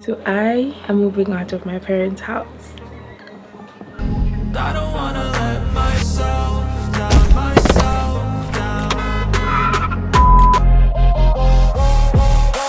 So I am moving out of my parents' house. I don't wanna let myself down, myself down.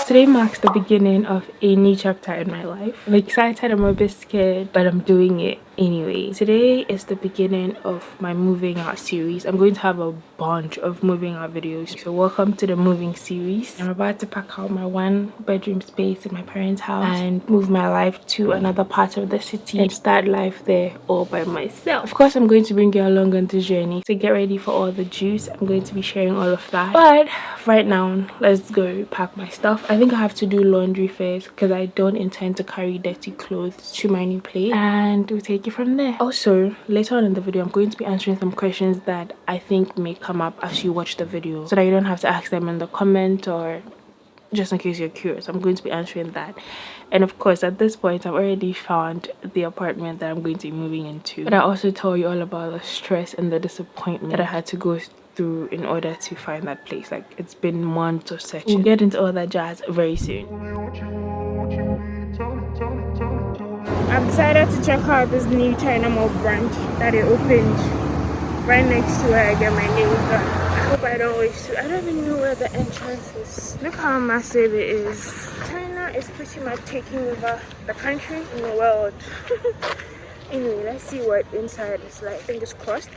Today marks the beginning of a new chapter in my life. I'm excited, I'm a bit scared, but I'm doing it anyway. Today is the beginning of my moving out series. I'm going to have a bunch of moving out videos. So welcome to the moving series. I'm about to pack out my 1-bedroom space in my parents' house and move my life to another part of the city and start life there all by myself. Of course, I'm going to bring you along on this journey. So get ready for all the juice. I'm going to be sharing all of that. But right now, let's go pack my stuff. I think I have to do laundry first because I don't intend to carry dirty clothes to my new place, and we'll take it from there. Also, later on in the video, I'm going to be answering some questions that I think may come up as you watch the video so that you don't have to ask them in the comment, or just in case you're curious. I'm going to be answering that. And of course, at this point, I've already found the apartment that I'm going to be moving into, but I also tell you all about the stress and the disappointment that I had to go through in order to find that place. Like, it's been months of searching. We'll get into all that jazz very soon. I've decided to check out this new China Mall branch that they opened right next to where I get my nails done. I hope I don't waste too. I don't even know where the entrance is. Look how massive it is. China is pretty much taking over the country in the world. Anyway, let's see what inside is like. Fingers crossed.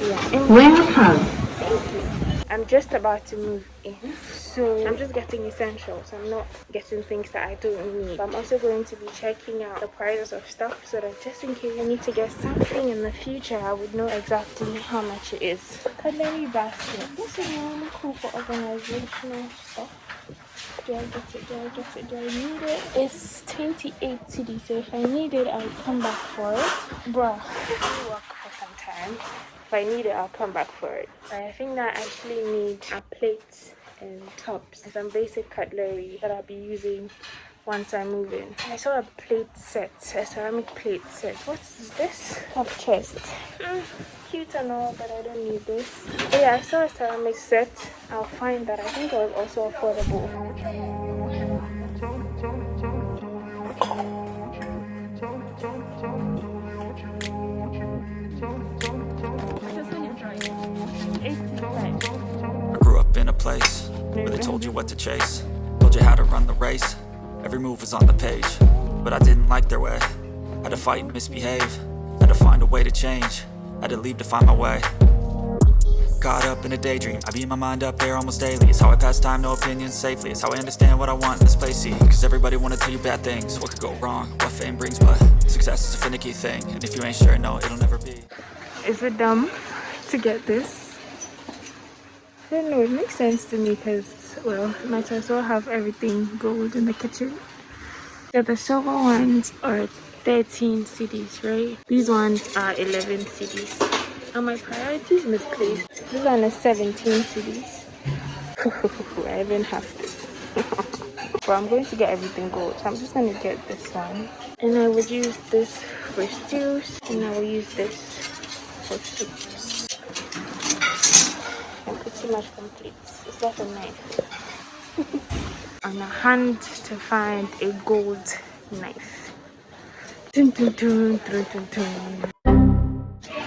Yeah. Welcome. Thank you. I'm just about to move in, so I'm just getting essentials. I'm not getting things that I don't need. But I'm also going to be checking out the prices of stuff so that just in case I need to get something in the future, I would know exactly how much it is. Cutlery basket. This is really cool for organizational stuff. Do I get it? Do I get it? Do I need it? It's 28 cedis, so if I need it, I'll come back for it. Bruh, I'll work for some time. If I need it, I'll come back for it. I think that I actually need a plate and tops and some basic cutlery that I'll be using once I move in. I saw a plate set, a ceramic plate set. What is this? A chest. Cute and all, but I don't need this. But yeah, I saw a ceramic set. I'll find that. I think it was also affordable. I grew up in a place where they told you what to chase, told you how to run the race. Every move was on the page, but I didn't like their way. Had to fight and misbehave, had to find a way to change, had to leave to find my way. Caught up in a daydream, I beat my mind up there almost daily. It's how I pass time, no opinions safely. It's how I understand what I want in this place, see. Cause everybody wanna tell you bad things, what could go wrong, what fame brings. But success is a finicky thing, and if you ain't sure, no, it'll never be. Is it dumb to get this? I don't know, it makes sense to me because, well, might as well have everything gold in the kitchen. Yeah, the silver ones are 13 cedis, right? These ones are 11 cedis. And my priorities misplaced. This one is 17 cedis. I even have this. But I'm going to get everything gold, so I'm just going to get this one. And I would use this for stews, and I will use this for soups. I'm pretty much complete. Is that a knife? On a hunt to find a gold knife. Dun, dun, dun, dun, dun, dun.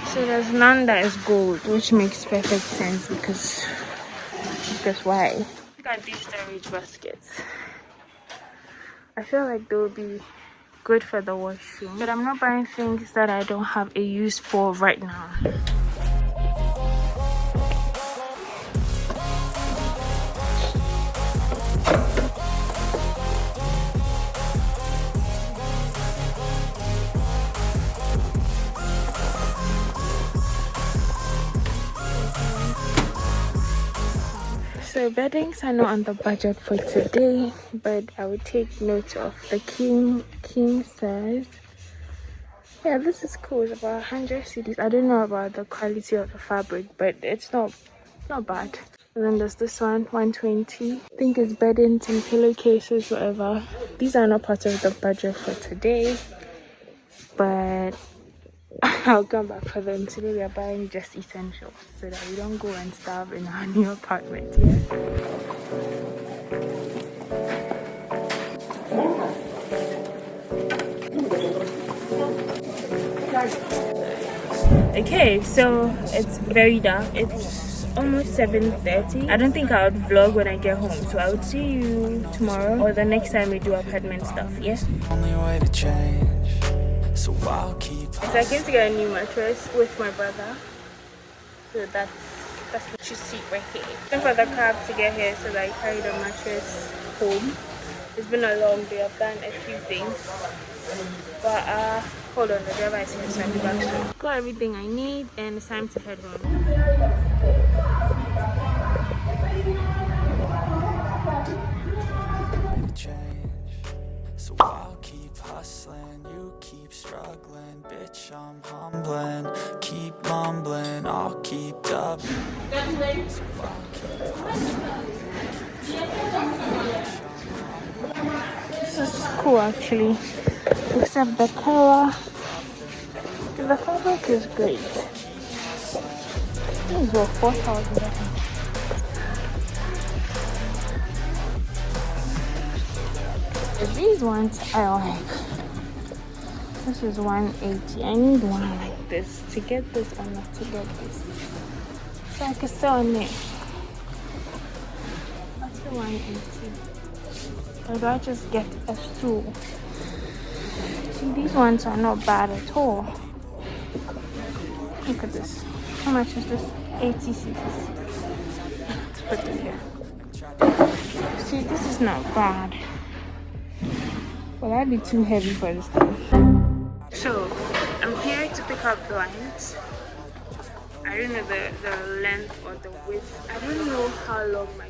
So there's none that is gold, which makes perfect sense because why? Look at these storage baskets. I feel like they will be good for the washroom, but I'm not buying things that I don't have a use for right now. So beddings are not on the budget for today, but I would take note of the king size. Yeah, this is cool. It's about 100 cedis. I don't know about the quality of the fabric, but it's not bad. And then there's this one, 120. I think it's beddings and pillowcases, whatever. These are not part of the budget for today, but I'll come back for them. Today we are buying just essentials so that we don't go and starve in our new apartment. Yeah. Okay, so it's very dark. It's almost 7:30. I don't think I would vlog when I get home, so I would see you tomorrow or the next time we do apartment stuff. Yes. Only way to change, so I'll keep. So I came to get a new mattress with my brother. So that's what you see right here. Waiting for the cab to get here so that I carry the mattress home. It's been a long day. I've done a few things, but hold on, the driver is here, so I'll be back soon. Got everything I need, and it's time to head home. So I'll keep hustling, you keep struggling, bitch, I'm humbling, keep mumbling, I'll keep dubbing. So I'll keep hustling. This is cool actually, except the color. The fabric is great. These were 4,000. These ones I like. This is 180. I need one like this to get this or not to get this. So I can sit on it. That's the 180. Or do I just get a stool? See, these ones are not bad at all. Look at this. How much is this? 80 cedis. Let's put it here. See, this is not bad. Will I be too heavy for this thing? So, I'm here to pick up blinds. I don't know the length or the width. I don't know how long my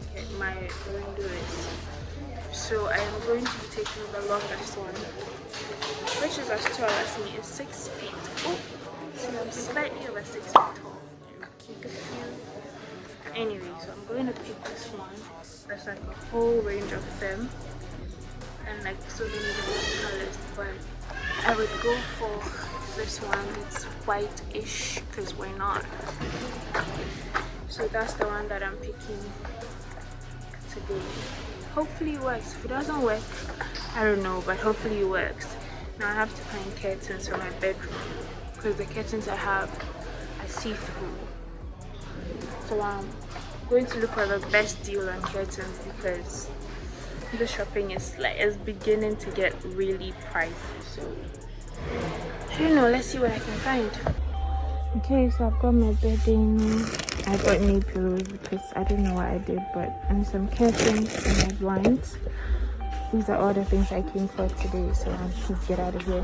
window is. So, I am going to be taking the longest one, which is as tall as me. It's 6 feet. Oh, so I'm slightly over 6 feet tall. Anyway, so I'm going to pick this one. There's like a whole range of them. And like so many different colors, but I would go for this one. It's white-ish because why not? So that's the one that I'm picking today. Hopefully it works. If it doesn't work, I don't know, but hopefully it works. Now I have to find curtains for my bedroom because the curtains I have are see-through. So I'm going to look for the best deal on curtains because the shopping is beginning to get really pricey. So I don't know, let's see what I can find. Okay, so I've got my bedding. I got new pillows because I don't know what I did, and some curtains and my blinds. These are all the things I came for today, so let's get out of here.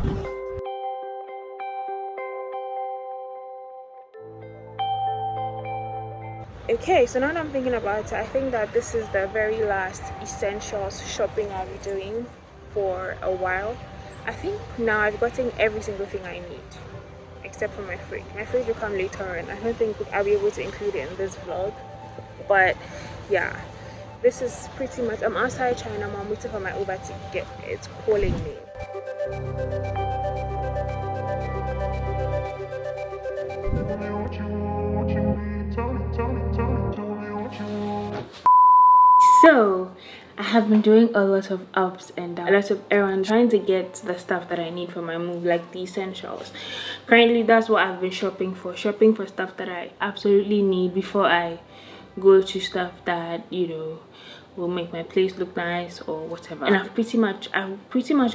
Okay, so now that I'm thinking about it, I think that this is the very last essentials shopping I'll be doing for a while. I think now I've gotten every single thing I need except for my fridge. My fridge will come later on. I don't think I'll be able to include it in this vlog, but yeah, this is pretty much. I'm outside China. I'm waiting for my Uber to get. It's calling me. So I have been doing a lot of ups and downs, a lot of errands, trying to get the stuff that I need for my move, like the essentials. Currently, that's what I've been shopping for stuff that I absolutely need before I go to stuff that, you know, will make my place look nice or whatever. And I've pretty much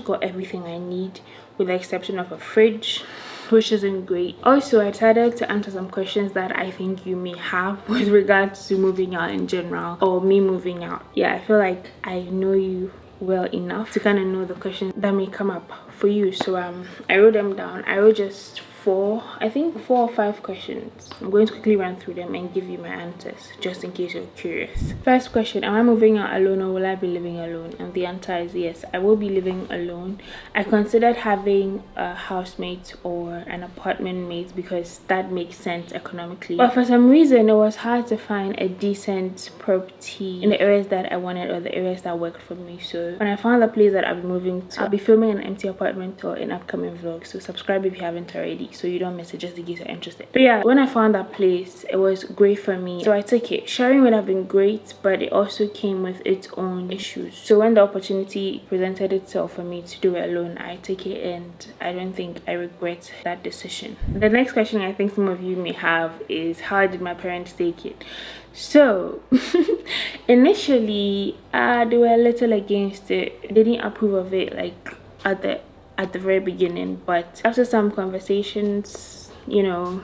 got everything I need with the exception of a fridge, which isn't great. Also, I decided to answer some questions that I think you may have with regards to moving out in general or me moving out. Yeah, I feel like I know you well enough to kind of know the questions that may come up for you. So I wrote them down. I wrote just four or five questions. I'm going to quickly run through them and give you my answers just in case you're curious. First question: am I moving out alone or will I be living alone? And the answer is yes, I will be living alone. I considered having a housemate or an apartment mate because that makes sense economically, but for some reason it was hard to find a decent property in the areas that I wanted or the areas that worked for me. So when I found the place that I'll be moving to, I'll be filming an empty apartment tour in upcoming vlogs, so subscribe if you haven't already. so you don't miss it, just in case you're interested. But yeah, when I found that place, it was great for me, so I took it. Sharing would have been great, but it also came with its own issues. So when the opportunity presented itself for me to do it alone, I took it, and I don't think I regret that decision. The next question I think some of you may have is, how did my parents take it? So initially they were a little against it. They didn't approve of it like at the very beginning, but after some conversations, you know,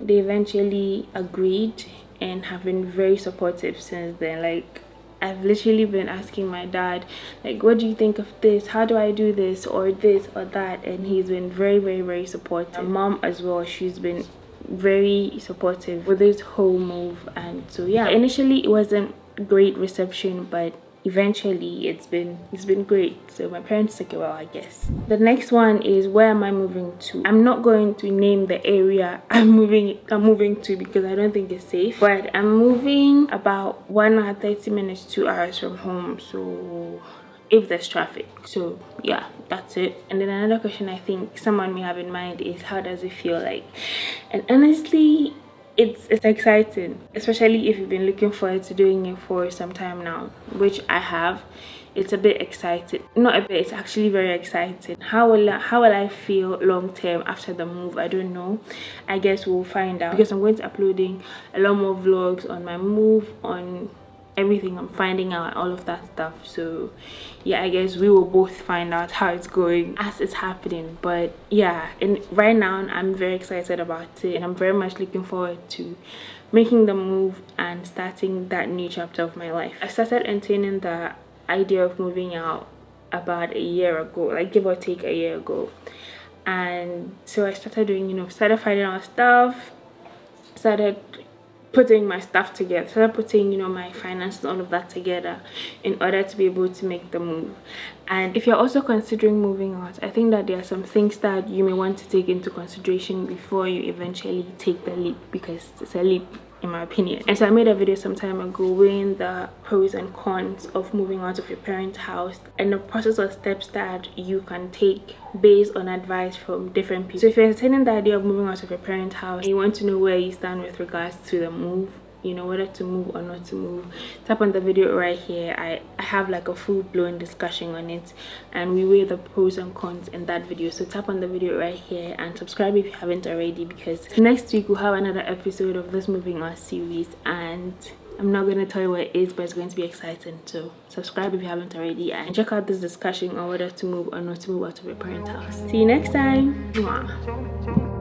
they eventually agreed and have been very supportive since then. Like, I've literally been asking my dad, like, what do you think of this? How do I do this or that? And he's been very, very, very supportive. My mom as well, she's been very supportive with this whole move. And so yeah, initially it wasn't great reception, but eventually it's been great. So my parents took it well, I guess. The next one is, where am I moving to? I'm not going to name the area I'm moving to because I don't think it's safe, but I'm moving about 1 hour 30 minutes 2 hours from home, so if there's traffic. So yeah, that's it. And then another question I think someone may have in mind is, how does it feel like? And honestly, it's exciting, especially if you've been looking forward to doing it for some time now, which I have. It's a bit exciting, not a bit, it's actually very exciting. How will I feel long term after the move? I don't know. I guess we'll find out, because I'm going to be uploading a lot more vlogs on my move, on everything I'm finding out, all of that stuff. So yeah, I guess we will both find out how it's going as it's happening. But yeah, and right now I'm very excited about it, and I'm very much looking forward to making the move and starting that new chapter of my life. I started entertaining the idea of moving out about a year ago, like give or take a year ago. And so I started doing, started finding out stuff, started putting my stuff together, started putting my finances, all of that together in order to be able to make the move. And if you're also considering moving out, I think that there are some things that you may want to take into consideration before you eventually take the leap, because it's a leap in my opinion. And so I made a video some time ago weighing the pros and cons of moving out of your parents' house and the process of steps that you can take based on advice from different people. So if you're entertaining the idea of moving out of your parents' house and you want to know where you stand with regards to the move, whether to move or not to move, tap on the video right here. I have like a full-blown discussion on it, and we weigh the pros and cons in that video. So tap on the video right here and subscribe if you haven't already, because next week we'll have another episode of this moving out series, and I'm not going to tell you what it is, but it's going to be exciting. So subscribe if you haven't already, and check out this discussion on whether to move or not to move out of your parents' house. See you next time. Mwah.